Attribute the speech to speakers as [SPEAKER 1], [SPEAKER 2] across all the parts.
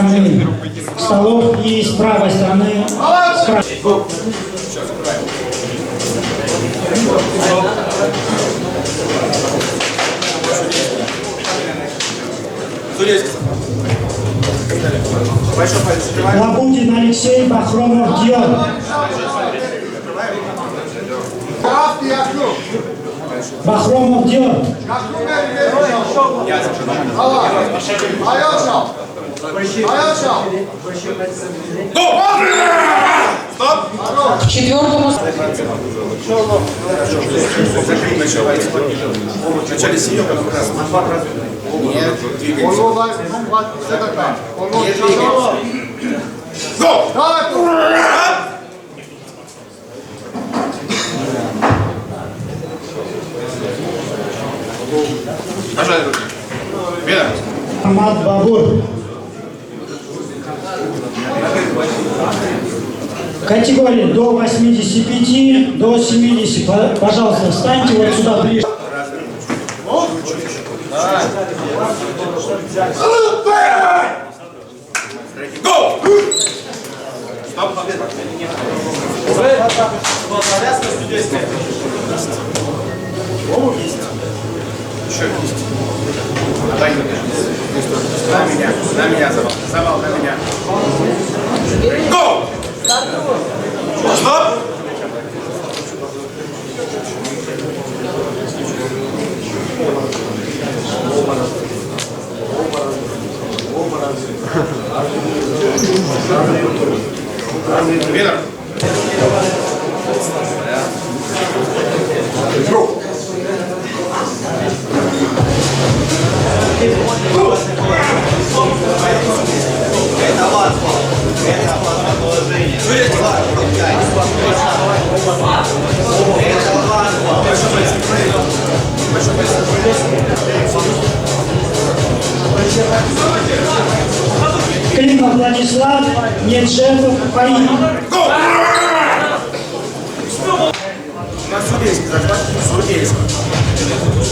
[SPEAKER 1] стороны столов и с правой стороны. Лабудин Алексей, Бахромов Дион. Бахромов Дион.
[SPEAKER 2] К четвертому.
[SPEAKER 3] Вначале синего, потом красного. Нет, двигаемся. Нет, двигаемся. Пожалуй, руки. Вера.
[SPEAKER 1] Ахмад Бабур. Категория до 85, до 70. Пожалуйста, встаньте вот сюда ближе.
[SPEAKER 3] Go! Стоп! Еще есть. На меня, завал, на меня. Go! Стоп! Вера.
[SPEAKER 1] Климов Владислав, Неджепов Фаин.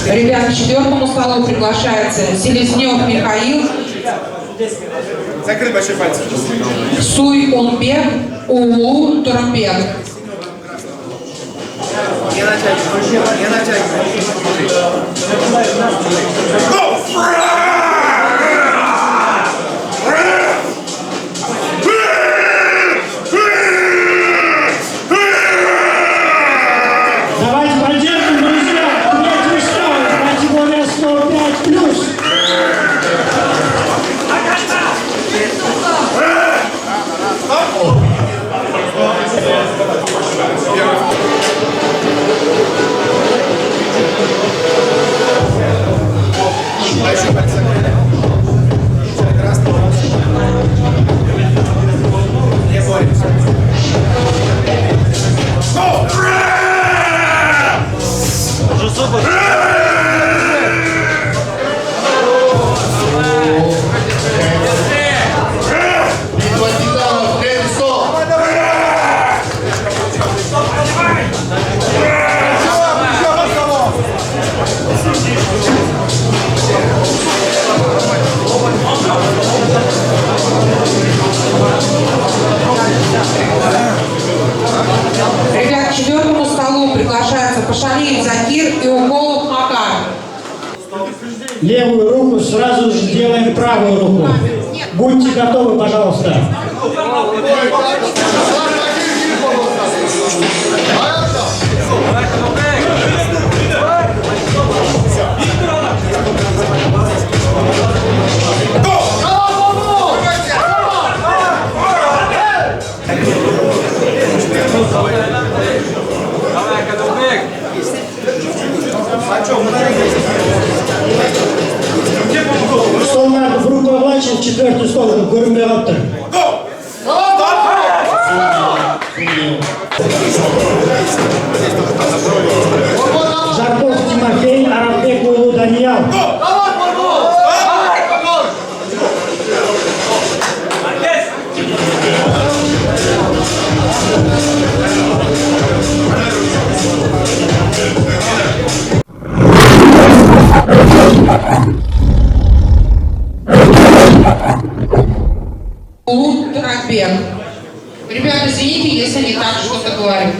[SPEAKER 2] Ребят, к четвертому столу приглашается Селезнев Михаил,
[SPEAKER 3] Закрой большой пальцы.
[SPEAKER 2] Суй Улбек, Улу Турбек.
[SPEAKER 3] Не натягивай, не натягивай.
[SPEAKER 1] Давайте поддержим, друзья. Третий стол, категория 105+.
[SPEAKER 3] Большой палец закрой. Красный. Не боремся.
[SPEAKER 2] Ребят, к четвертому столу приглашаются Пашалиев Закир и Уколов Макар.
[SPEAKER 1] Левую руку сразу же делаем правую руку. Будьте готовы, пожалуйста. Стол надо в руку облачен, четвертый стол, Гурмеоттер.
[SPEAKER 3] Стоп!
[SPEAKER 2] говорит.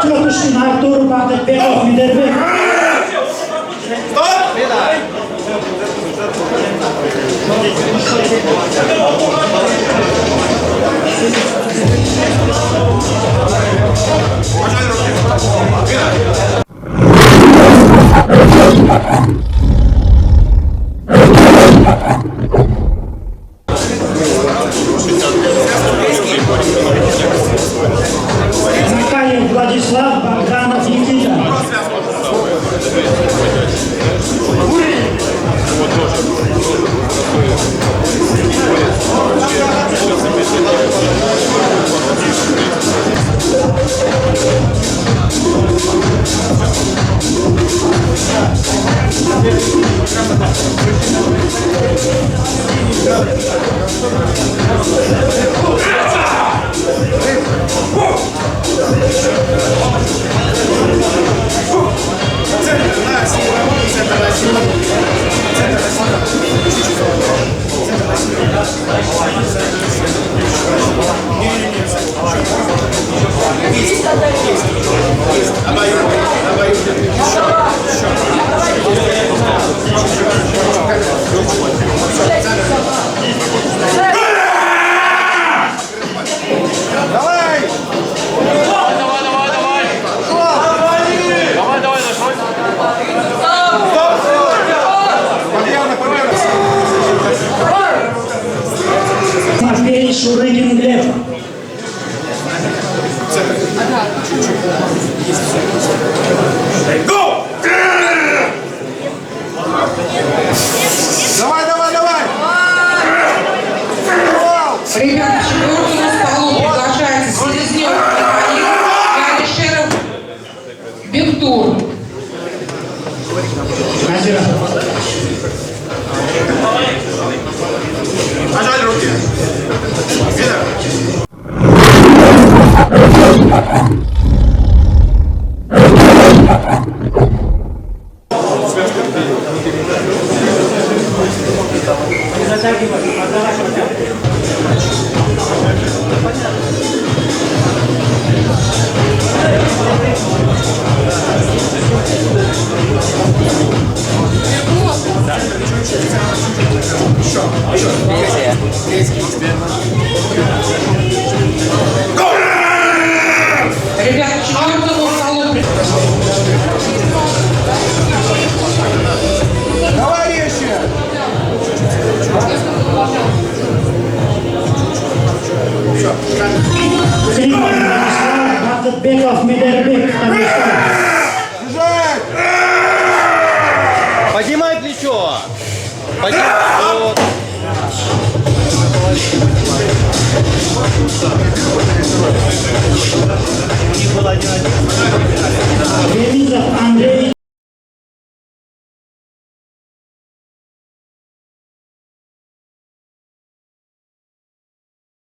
[SPEAKER 1] Тетушкин Артур Багдатбеков, Медербек. Макаев Владислав, Богданов Никита. Матвей Шурыгин Глеб.
[SPEAKER 2] Ребята, к четвертому столу приглашается Селезнев Михаил и Алишеров Бектур.
[SPEAKER 1] Назира.
[SPEAKER 3] Пожалуй, руки. Видно?
[SPEAKER 2] Ребята, к четвертому столу
[SPEAKER 1] Климов Владислав, Багдатбеков, Медербек.
[SPEAKER 4] Поднимай плечо. Поднимай. Вот.